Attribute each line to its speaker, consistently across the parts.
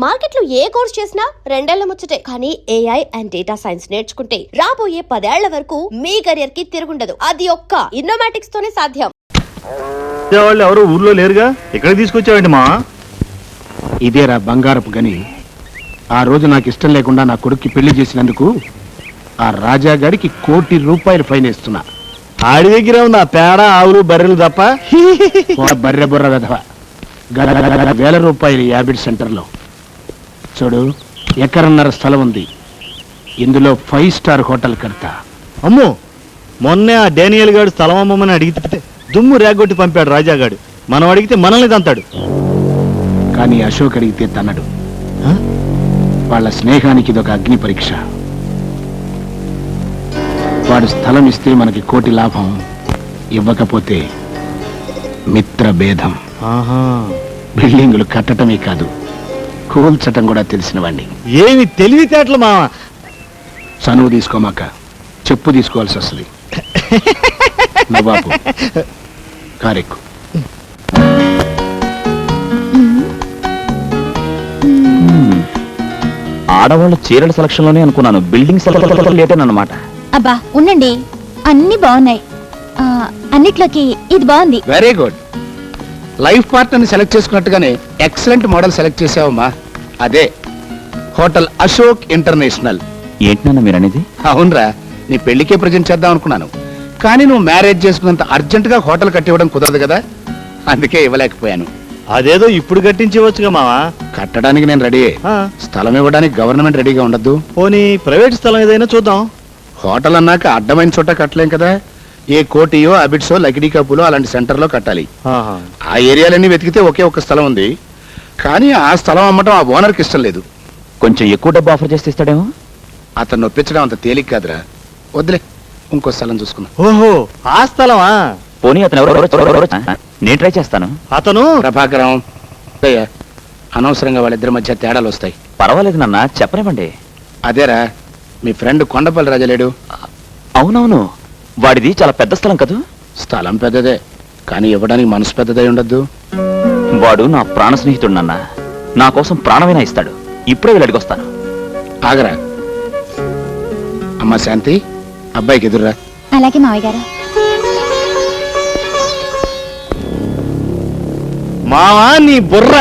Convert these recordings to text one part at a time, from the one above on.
Speaker 1: Market లో ఏ course చేసినా రెండేళ్ల ముచ్చటే. కానీ ఏఐ అండ్ డేటా సైన్స్ నేర్చుకుంటే రాబోయే 10 ఏళ్ల వరకు మీ కెరియర్ కి తిరుగుండదు. అది ఒక్క ఇన్నోమాటిక్స్ తోనే సాధ్యం.
Speaker 2: వాళ్ళు ఎవరు ఊర్లో లేరుగా, ఎక్కడికి తీసుకొచ్చావండి మా?
Speaker 3: ఇదేరా బంగారపు గని. ఆ రోజు నాకు ఇష్టం లేకుండా నా కొడుక్కి పెళ్లి చేసినందుకు ఆ రాజాగాడికి ₹1 కోటి ఫైన్ వేస్తున్నా.
Speaker 2: ఆడి దగ్గర ఉంది ఆ పేడ, ఆవులు, బర్రెలు తప్ప.
Speaker 3: బర్రె బుర్ర వెధవ. ₹1,000 యాబిడ్ సెంటర్లో చూడు, ఎకరన్నర స్థలం ఉంది. ఇందులో 5 స్టార్ హోటల్ కడతా.
Speaker 2: అమ్మో, మొన్నే ఆ డానియల్ గాడు స్థలం అమ్మమని అడిగితే దుమ్ము రేగొట్టి పంపాడు రాజాగాడు. మనం అడిగితే మనల్ని తంతాడు.
Speaker 3: కానీ అశోక్ అడిగితే తన్నడు. వాళ్ళ స్నేహానికి ఇదొక అగ్ని పరీక్ష. వాడు స్థలం ఇస్తే మనకి ₹1 కోటి లాభం, ఇవ్వకపోతే మిత్ర భేదం. బిల్డింగులు కట్టడమే కాదు, కూల్చటం కూడా తెలిసిన వాడిని.
Speaker 2: ఏమి తెలివితేటలు మావా.
Speaker 3: చనువు తీసుకోమాక చెప్పు తీసుకోవాల్సి వస్తుంది. బాబు కారెక్కు.
Speaker 4: ఆడవాళ్ళ చీరల సెలక్షన్ లోనే అనుకున్నాను, బిల్డింగ్ సెలక్షన్ లేటనమాట.
Speaker 5: అబ్బా ఉండండి, అన్ని బాగున్నాయి. అన్నిట్లోకి ఇది బాగుంది.
Speaker 3: Very good. లైఫ్ పార్ట్నర్ని సెలెక్ట్ చేసుకున్నట్టుగానే ఎక్సలెంట్ మోడల్ సెలెక్ట్ చేసావమ్మా. అదే హోటల్ అశోక్ ఇంటర్నేషనల్.
Speaker 4: ఏంటన్నా మీరు అనేది?
Speaker 3: అవునరా, నీ పెళ్లికే ప్రజెంట్ చేద్దాం అనుకున్నాను. కానీ నువ్వు మ్యారేజ్ చేసుకున్నంత అర్జెంటుగా హోటల్ కట్టివ్వడం కుదరదు కదా, అందుకే ఇవ్వలేకపోయాను.
Speaker 2: అదేదో ఇప్పుడు కట్టించవచ్చుగా మావా.
Speaker 3: కట్టడానికి నేను రెడీ. స్థలం ఇవ్వడానికి గవర్నమెంట్ రెడీగా ఉండద్దు.
Speaker 2: పోనీ ప్రైవేట్ స్థలం ఏదైనా చూద్దాం.
Speaker 3: హోటల్ అన్నాక అడ్డమైన చోట కట్టలేం కదా. ఏ కోటియో, అబిడ్సో, లకిడీ కప్పులో అలాంటి సెంటర్లో కట్టాలి. ఆ ఏరియాలన్నీ వెతికితే ఒకే ఒక్క స్థలం ఉంది. కానీ ఆ స్థలం అమ్మటం ఆ ఓనర్కి ఇష్టం లేదు.
Speaker 4: కొంచెం ఎక్కువ డబ్బు ఆఫర్ చేస్తే ఇస్తాడేమో.
Speaker 3: అతను నొప్పించడం అంత తేలిక కాదురా, వద్దులే, ఇంకో స్థలం చూసుకుందాం.
Speaker 2: ఓహో, ఆ స్థలమా?
Speaker 4: పోనీ అతను ఎవరో నేను ట్రై చేస్తాను.
Speaker 2: అతను
Speaker 3: ప్రభాకరం. అనవసరంగా వాళ్ళిద్దరి మధ్య తేడాలు వస్తాయి.
Speaker 4: పర్వాలేదు నాన్న, చెప్పనివ్వండి.
Speaker 3: అదేరా, మీ ఫ్రెండ్ కొండపల్లి రాజా లేడు?
Speaker 4: అవునవును, వాడిది చాలా పెద్ద స్థలం కదూ.
Speaker 3: స్థలం పెద్దదే, కానీ ఇవ్వడానికి మనసు పెద్దదై ఉండద్దు.
Speaker 4: వాడు నా ప్రాణ స్నేహితుడు నాన్న, నా కోసం ప్రాణమైనా ఇస్తాడు. ఇప్పుడే వీళ్ళడికి వస్తాను.
Speaker 3: ఆగరా. అమ్మా శాంతి, అబ్బాయికి ఎదురురా.
Speaker 5: అలాగే మావయ్య గారు.
Speaker 2: మావా నీ బుర్ర.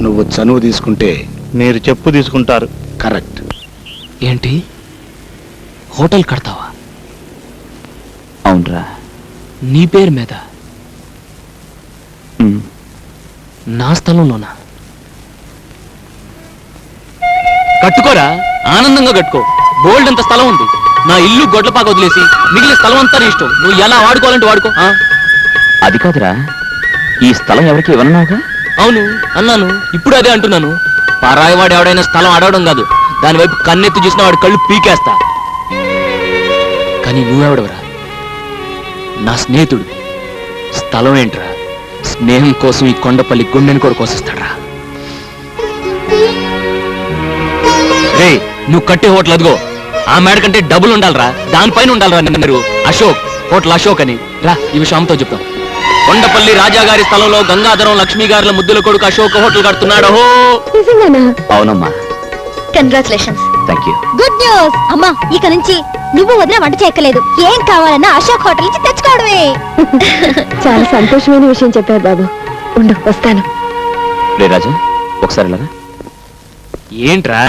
Speaker 3: నువ్వు చనువు తీసుకుంటే
Speaker 2: మీరు చెప్పు తీసుకుంటారు.
Speaker 3: కరెక్ట్.
Speaker 6: ఏంటి, హోటల్ కడతావా?
Speaker 4: అవునరా.
Speaker 6: నీ పేరు మీద? నా స్థలంలోనా? కట్టుకోరా, ఆనందంగా కట్టుకో. బోల్డ్ అంత స్థలం ఉంది. నా ఇల్లు గొడ్లపాక వదిలేసి మిగిలిన స్థలం అంతా నీ ఇష్టం. నువ్వు ఎలా వాడుకోవాలంటే వాడుకో.
Speaker 4: అది కాదురా, ఈ స్థలం ఎవరికి ఇవ్వనున్నావుగా?
Speaker 6: అవును అన్నాను, ఇప్పుడు అదే అంటున్నాను. పరాయివాడు ఎవడైనా స్థలం అడవడం కాదు, దానివైపు కన్నెత్తి చూసిన వాడి కళ్ళు పీకేస్తా. కానీ నువ్వెవడవరా? నా స్నేహితుడు. స్థలం ఏంట్రా, స్నేహం కోసం ఈ కొండపల్లి గుండెని కూడా కోసిస్తాడ్రా. రే, నువ్వు కట్టే హోటల్ అదిగో, ఆ మేడ కంటే డబుల్ ఉండాలరా, దానిపైన ఉండాలరా. మీరు అశోక్, హోటల్ అశోక్ అని రా, ఈ విషయం అమ్మతో చెప్తాం. కొండపల్లి రాజాగారి స్థలంలో గంగాధరం లక్ష్మీ గారుల ముద్దుల కొడుకు అశోక్ హోటల్ కడుతున్నాడు.
Speaker 4: అవునమ్మా.
Speaker 5: Congratulations.
Speaker 4: Thank you.
Speaker 5: Good news అమ్మా, ఇక నుంచి నువ్వు వదిన వంట చేయక్కలేదు. ఏం కావాలన్నా అశోక్ హోటల్ నుంచి తెచ్చుకోవడమే.
Speaker 1: చాలా సంతోషమైన విషయం చెప్పారు బాబు. ఉండు, వస్తాను.
Speaker 4: రే రాజా, ఒకసారి ఇలాగా.
Speaker 6: ఏంట్రా?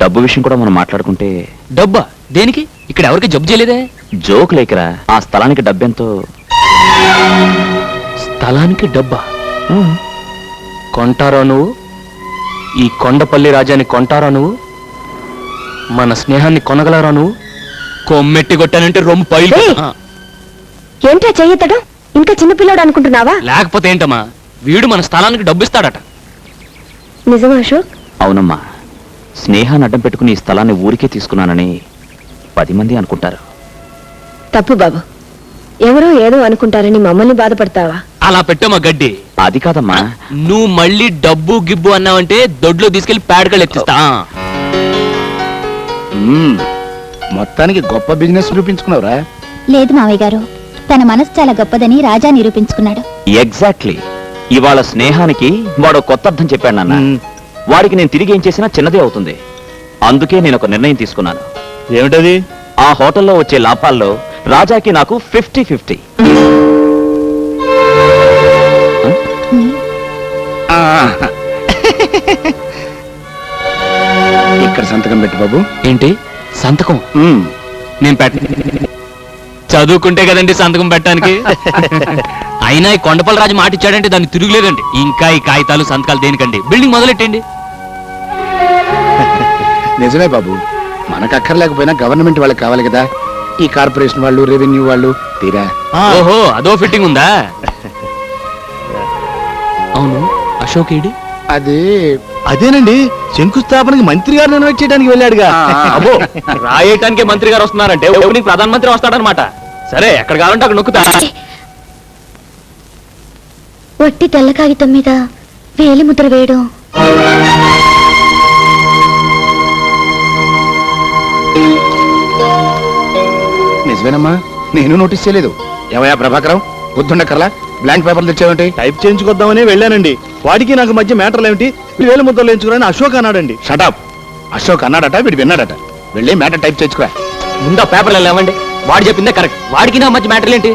Speaker 4: డబ్బు విషయం కూడా మనం మాట్లాడుకుంటే.
Speaker 6: డబ్బా దేనికి? ఇక్కడ ఎవరికి జబ్బు చేయలేదే.
Speaker 4: జోక్ లేకరా, ఆ స్థలానికి డబ్బెంతో.
Speaker 6: స్థలానికి డబ్బా? కొంటారా నువ్వు? ఈ కొండపల్లి రాజాని కొంటారా నువ్వు? మన స్నేహాన్ని కొనగలరా నువ్వు? కొమ్మెట్టి కొట్టానంటే రొమ్ము పైలు.
Speaker 1: ఏంట్రా చెయ్యతడం? ఇంకా చిన్నపిల్లాడు అనుకుంటున్నావా?
Speaker 6: లేకపోతే ఏంటమ్మా, వీడు మన స్థలానికి డబ్బు ఇస్తాడట.
Speaker 1: నిజమా అశోక్?
Speaker 4: అవునమ్మా, స్నేహాన్ని అడ్డం పెట్టుకుని ఈ స్థలాన్ని ఊరికే తీసుకున్నానని 10 మంది అనుకుంటారు.
Speaker 1: తప్పు బాబు, ఎవరో ఏదో అనుకుంటారని మమ్మల్ని బాధపడతావా?
Speaker 6: అలా పెట్టమ్మా గడ్డి.
Speaker 4: అది కాదమ్మా.
Speaker 6: నువ్వు మళ్ళీ డబ్బు గిబ్బు అన్నావంటే దొడ్లో తీసుకెళ్లి పేడకలు ఎత్తిస్తా.
Speaker 3: మొత్తానికి గొప్ప బిజినెస్ చూపించుకున్నావురా.
Speaker 5: లేదు మావయ్య గారు, తన మనసు చాలా గొప్పదని రాజా నిరూపించుకున్నాడు.
Speaker 4: ఎగ్జాక్ట్లీ. ఇవాళ స్నేహానికి వాడు కొత్త అర్థం చెప్పాడు నాన్న. వాడికి నేను తిరిగి ఏం చేసినా చిన్నదే అవుతుంది. అందుకే నేను ఒక నిర్ణయం తీసుకున్నాను.
Speaker 2: ఏమిటది?
Speaker 4: ఆ హోటల్లో వచ్చే లాభాల్లో రాజాకి నాకు 50-50.
Speaker 3: ఆ. ఇక్కడ సంతకం పెట్టు బాబు.
Speaker 6: ఏంటి సంతకం?
Speaker 3: ఉమ్.
Speaker 6: నేను చదువుకుంటే కదండి సంతకం పెట్టడానికి. అయినా ఈ కొండపల్లి రాజు మాట ఇచ్చాడంటే దాన్ని తిరుగులేదండి. ఇంకా ఈ కాగితాలు సంతకాలు దేనికండి? బిల్డింగ్ మొదలెట్టండి.
Speaker 3: నిజమే బాబు, మనకు అక్కర్లేకపోయినా గవర్నమెంట్ వాళ్ళకి కావాలి కదా. ఈ కార్పొరేషన్ వాళ్ళు, రెవెన్యూ వాళ్ళు తీరా.
Speaker 6: ఓహో, అదో ఫిట్టింగ్ ఉందా? అవును, అశోక్ ఏడి?
Speaker 3: అది
Speaker 2: అదేనండి, శంకుస్థాపనకి మంత్రి గారిని ఇన్వైట్ చేయడానికి వెళ్ళాడుగా.
Speaker 6: అబ్బో, రాయటానికి మంత్రి గారు వస్తున్నారంటే ఓపెనింగ్ ప్రధానమంత్రి వస్తాడనమాట. సరే, ఎక్కడ కావాలంటే అక్కడ నొక్కుతా.
Speaker 5: ఒట్టి తెల్ల కాగితం మీద వేలి ముద్ర వేయడం
Speaker 3: నిజమేనమ్మా, నేను నోటీస్ చేయలేదు. ఏమయ్యా ప్రభాకరం, బుద్ధుండకర్లా బ్లాంక్ పేపర్లు తెచ్చావేంటి?
Speaker 2: టైప్ చేయించుకొద్దామని వెళ్ళానండి. వాడికి నాకు మధ్య మ్యాటర్లు ఏమిటి? వేలు ముద్దలు ఎంచుకుని అశోక్ అన్నాడండి.
Speaker 3: షటప్. అశోక్ అన్నాడట, వీడు విన్నాడట. వెళ్ళి మ్యాటర్ టైప్ చేసుకురా.
Speaker 6: ముందు పేపర్లు లేవండి. వాడు చెప్పిందే కరెక్ట్. వాడికి నా మధ్య మ్యాటర్లు ఏంటి?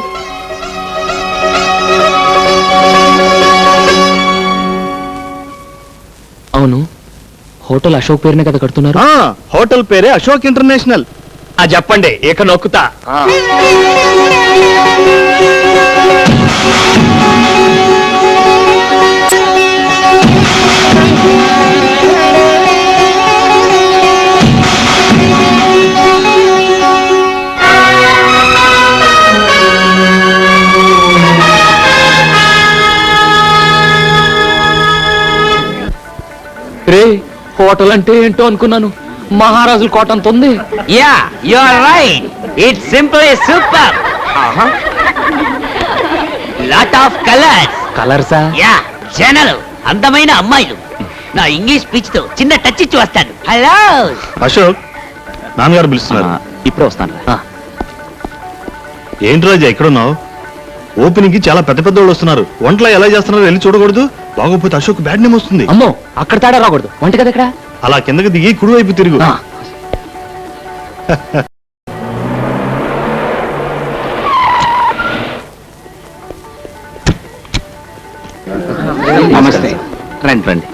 Speaker 6: అవును, హోటల్ అశోక్ పేరునే కదా కడుతున్నారు.
Speaker 2: హోటల్ పేరే అశోక్ ఇంటర్నేషనల్.
Speaker 6: అది చెప్పండి, ఇక నొక్కుతా. రే, హోటల్ అంటే ఏంటో అనుకున్నాను. మహారాజుల కోట అంత ఉంది.
Speaker 7: Yeah, you are right. It's simply super. Lot of colours.
Speaker 6: కలర్సా?
Speaker 7: యా, జనలు, అందమైన అమ్మాయిలు. నా ఇంగ్లీష్ స్పీచ్ తో చిన్న టచ్ ఇచ్చి వస్తాను. హలో
Speaker 2: అశోక్, నాన్నగారు పిలుస్తున్నారు.
Speaker 4: ఇప్పుడే వస్తాను.
Speaker 2: ఏంటి రాజా ఎక్కడున్నావు? ఓపెనింగ్ కి చాలా పెద్ద పెద్ద వాళ్ళు వస్తున్నారు. వంటలు ఎలా చేస్తున్నారో వెళ్ళి చూడకూడదు. బాగోపోతే అశోక్ బ్యాడ్ నేమ్ వస్తుంది.
Speaker 6: అమ్మో, అక్కడ తేడా రాకూడదు. వంట కదా ఇక్కడ.
Speaker 2: అలా కిందకి దిగి కుడివైపు తిరుగు.
Speaker 3: నమస్తే. రండి రండి.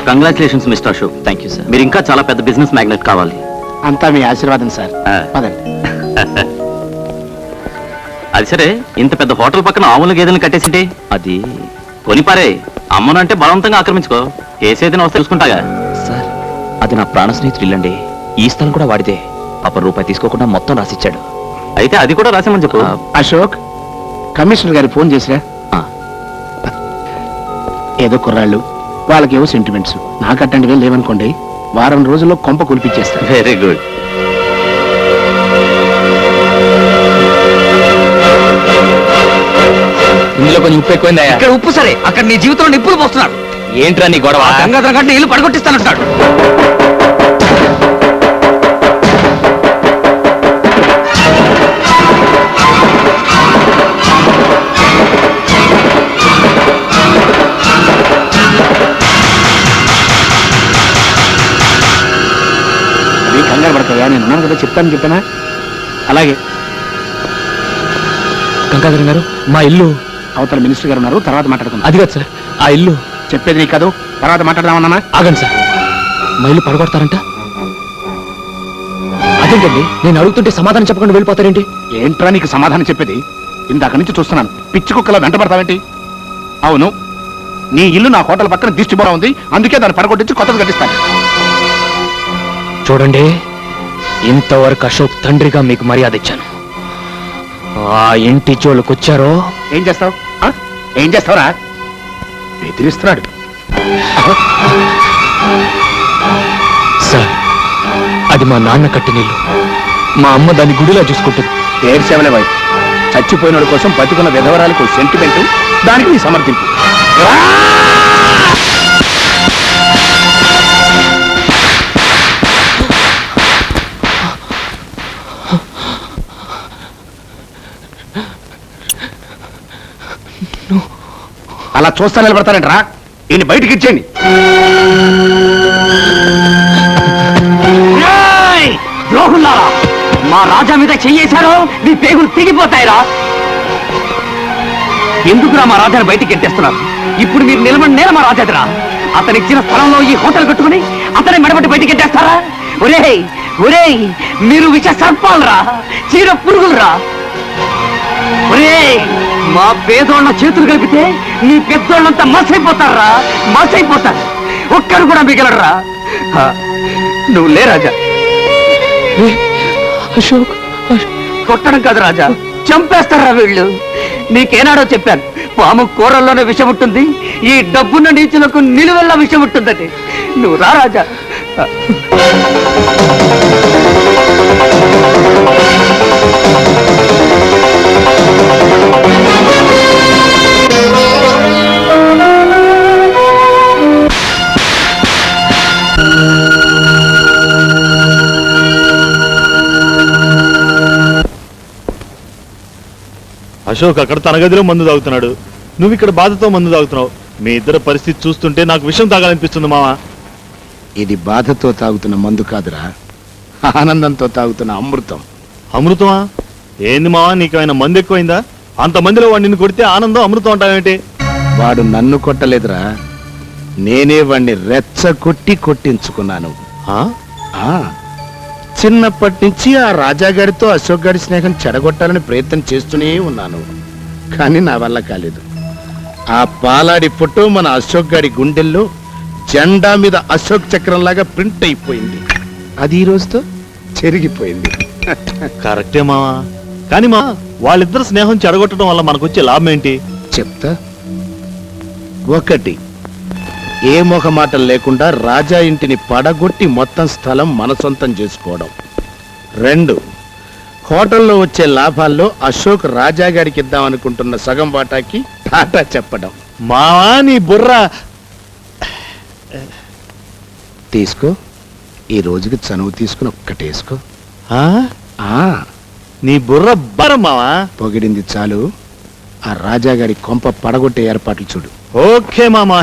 Speaker 4: Congratulations mister Ashok. Thank you sir. మీరు ఇంకా చాలా పెద్ద బిజినెస్ మ్యాగ్నెట్ కావాలి.
Speaker 3: అంతా మీ ఆశీర్వాదం సార్. పదండి.
Speaker 4: అది సరే, ఇంత పెద్ద హోటల్ పక్కన ఆవుల గేదెలను కట్టేసింటే అది కొనిపారే. అమ్మనంటే బలవంతంగా ఆక్రమించుకో. కేసేదైనా వస్తే చూసుకుంటాగా. సార్, అది నా ప్రాణ స్నేహితుడు ఇల్లండి. ఈ స్థలం కూడా వాడితే. అప్పుడు రూపాయి తీసుకోకుండా మొత్తం రాసిచ్చాడు. అయితే అది కూడా రాసామని చెప్పు.
Speaker 3: అశోక్, కమిషనర్ గారికి ఫోన్ చేసిరా. ఏదో కుర్రాళ్ళు, వాళ్ళకేవో సెంటిమెంట్స్. నాకు అట్లాంటివే లేవనుకోండి, వారం రోజుల్లో కొంప కులిపించేస్తారు.
Speaker 4: Very good.
Speaker 6: ఇందులో కొంచెం ఉప్పు ఎక్కువైందా?
Speaker 7: ఇక్కడ ఉప్పు సరే, అక్కడ నీ జీవితంలో నిప్పులు పోస్తున్నారు.
Speaker 6: ఏంట్రా నీ గొడవ?
Speaker 7: గంగాధర గంట ఇల్లు పడగొట్టిస్తానంటాడు.
Speaker 3: అది కంగారు పడతాయా, నేను ఉన్నాను కదా, చెప్పానా? అలాగే.
Speaker 6: గంగాధరం గారు, మా ఇల్లు
Speaker 3: అవతల మినిస్టర్ గారు ఉన్నారు, తర్వాత మాట్లాడుకుందాం.
Speaker 6: అది కాదు సార్, ఆ ఇల్లు.
Speaker 3: చెప్పేది నీకు కాదు, తర్వాత మాట్లాడదామన్నా.
Speaker 6: ఆగండి సార్, మా ఇల్లు పడగొడతారంట. అదేంటండి, నేను అడుగుతుంటే సమాధానం చెప్పకుండా వెళ్ళిపోతారేంటి?
Speaker 3: ఏంట్రా నీకు సమాధానం చెప్పేది? ఇందాక నుంచి చూస్తున్నాను, పిచ్చి కుక్కలా వెంట పడతావేంటి? అవును, నీ ఇల్లు నా హోటల్ పక్కన దిష్టిబోరా ఉంది, అందుకే దాన్ని పడగొట్టించి కొత్తది కట్టిస్తాను.
Speaker 6: చూడండి, ఇంతవరకు అశోక్ తండ్రిగా మీకు మర్యాద ఇచ్చాను. ఆ ఇంటి జోలికొచ్చారో
Speaker 3: ఏం చేస్తావు? ఏం చేస్తావురా? బెదిరిస్తున్నాడు.
Speaker 6: సార్, అది మా నాన్న కట్టినిల్లు. మా అమ్మ దాన్ని గుడిలా చూసుకుంటుంది.
Speaker 3: ఏడ్చేవలే బాయ్, చచ్చిపోయినోడి కోసం బతుకున్న విధవరాలకు సెంటిమెంట్, దానికి నీ సమర్థింపు. చూస్తా నిలబడతారంటరా ఈయన బయటికి ఇచ్చేయండి.
Speaker 7: ఏయ్! ద్రోహులారా మా రాజా మీద చెయ్యేశారో మీ పేగులు తెగిపోతాయిరా. ఎందుకురా మా రాజాని బయటికి గెంటేస్తున్నారు? ఇప్పుడు మీరు నిలబడి నేల మా రాజాదిరా. అతను ఇచ్చిన స్థలంలో ఈ హోటల్ కట్టుకుని అతని మెడబట్టి బయటికి గెంటేస్తారా? ఒరేయ్ ఒరేయ్, మీరు విష సర్పాలరా, చీర పురుగులరా. ఒరేయ్, మా పేదోళ్ళ చేతులు కలిపితే మీ పెద్దోళ్ళంతా మసైపోతారా, మసైపోతారు. ఒక్కరు కూడా మిగలరా. నువ్వు లే రాజా.
Speaker 6: అశోక్
Speaker 7: కొట్టడం కాదు రాజా, చంపేస్తారా వీళ్ళు. నీకేనాడో చెప్పాను, పాము కూరల్లోనే విషం ఉంటుంది, ఈ డబ్బున్న నీచులకు నిలువెల్లా విషం ఉంటుందని. నువ్వు రా రాజా.
Speaker 2: అశోక్ అక్కడ తన గదిలో మందు తాగుతున్నాడు, నువ్వు ఇక్కడ బాధతో మందు తాగుతున్నావు. మీ ఇద్దరు పరిస్థితి చూస్తుంటే నాకు విషయం తాగాలనిపిస్తుంది మావా.
Speaker 3: ఇది బాధతో తాగుతున్న మందు కాదురా, ఆనందంతో తాగుతున్న అమృతం.
Speaker 2: అమృతమా? ఏంది మావా, నీకేమైనా మందు ఎక్కువైందా? అంతమందిలో వాడు నిన్ను కొడితే ఆనందం అమృతం అంటావేంటి?
Speaker 3: వాడు నన్ను కొట్టలేదురా, నేనే వాణ్ణి రెచ్చగొట్టి కొట్టించుకున్నాను.
Speaker 2: ఆ?
Speaker 3: ఆ చిన్నప్పటి నుంచి ఆ రాజాగారితో అశోక్ గారి స్నేహం చెడగొట్టాలని ప్రయత్నం చేస్తూనే ఉన్నాను, కానీ నా వల్ల కాలేదు. ఆ పాలాడి ఫోటో మన అశోక్ గారి గుండెల్లో జెండా మీద అశోక్ చక్రం లాగా ప్రింట్ అయిపోయింది. అది ఈ రోజుతో చెరిగిపోయింది.
Speaker 2: కరెక్టే మావా, కానీ మా వాళ్ళిద్దరు స్నేహం చెడగొట్టడం వల్ల మనకొచ్చే లాభం ఏంటి?
Speaker 3: చెప్తా. ఒకటి, ఏ మొహమాటం లేకుండా రాజా ఇంటిని పడగొట్టి మొత్తం స్థలం మన సొంతం చేసుకోవడం. 2, హోటల్లో వచ్చే లాభాల్లో అశోక్ రాజా గారికి ఇద్దామనుకుంటున్న సగం వాటాకి టాటా చెప్పడం.
Speaker 2: మావా నీ బుర్ర.
Speaker 3: తీసుకో, ఈ రోజుకి చనువు తీసుకుని ఒక్కటేసుకో.
Speaker 2: ఆ?
Speaker 3: ఆ
Speaker 2: నీ బుర్ర బరం మావా.
Speaker 3: పొగిడింది చాలు, ఆ రాజా గారి కొంప పడగొట్టే ఏర్పాట్లు చూడు.
Speaker 2: ఓకే మామా.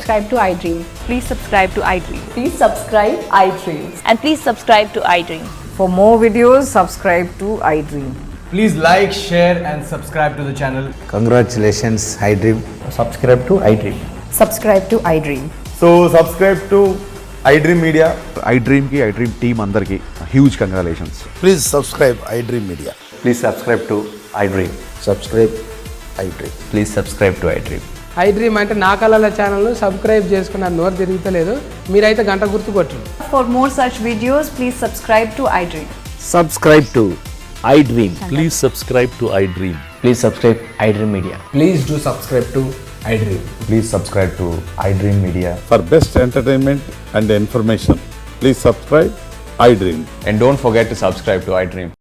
Speaker 8: subscribe to iDream.
Speaker 9: Please subscribe to iDream.
Speaker 8: Please subscribe iDream.
Speaker 9: And please subscribe to iDream.
Speaker 8: For more videos, subscribe to iDream.
Speaker 10: Please like, share and subscribe to the channel.
Speaker 11: Congratulations, iDream.
Speaker 10: Subscribe to iDream.
Speaker 8: Subscribe to iDream.
Speaker 10: So subscribe to iDream Media.
Speaker 11: iDream ki iDream team andarki huge congratulations.
Speaker 3: Please subscribe iDream Media.
Speaker 10: Please subscribe to iDream.
Speaker 3: Subscribe iDream.
Speaker 10: Please subscribe to iDream.
Speaker 8: iDream అంటే నా కళల channel subscribe చేసుకున్న నోరు తిరుగుతలేదు. మీరైతే గంట గుర్తు కొట్టండి.
Speaker 9: For more such videos, please subscribe to iDream.
Speaker 6: Subscribe to iDream.
Speaker 11: Please subscribe to iDream.
Speaker 10: Please subscribe iDream Media.
Speaker 8: Please do subscribe to iDream.
Speaker 11: Please subscribe to iDream Media.
Speaker 12: For best entertainment and information, please subscribe iDream.
Speaker 10: And don't forget to subscribe to iDream.